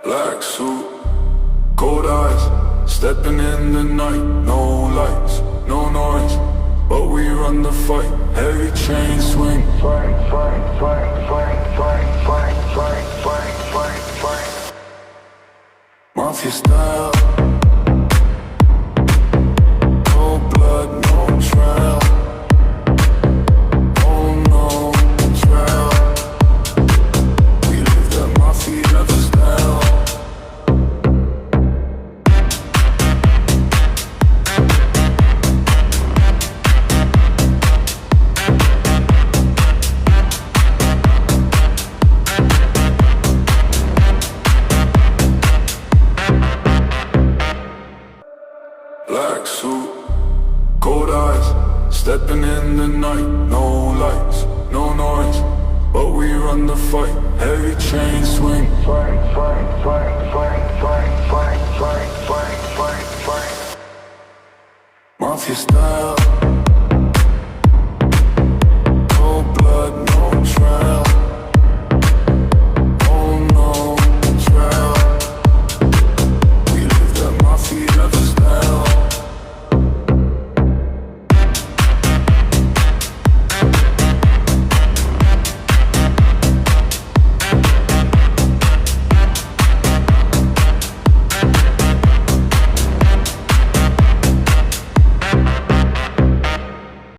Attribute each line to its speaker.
Speaker 1: Black suit, cold eyes, stepping in the night. No lights, no noise, but we run the fight. Heavy chain swing. Swing, swing, swing, swing, swing, swing, swing, swing, swing, swing. Mafia style. Cold blood, no trail. Oh no trail. We live that mafia lifestyle. Black suit, cold eyes, stepping in the night. No lights, no noise, but we run the fight. Heavy chain swing.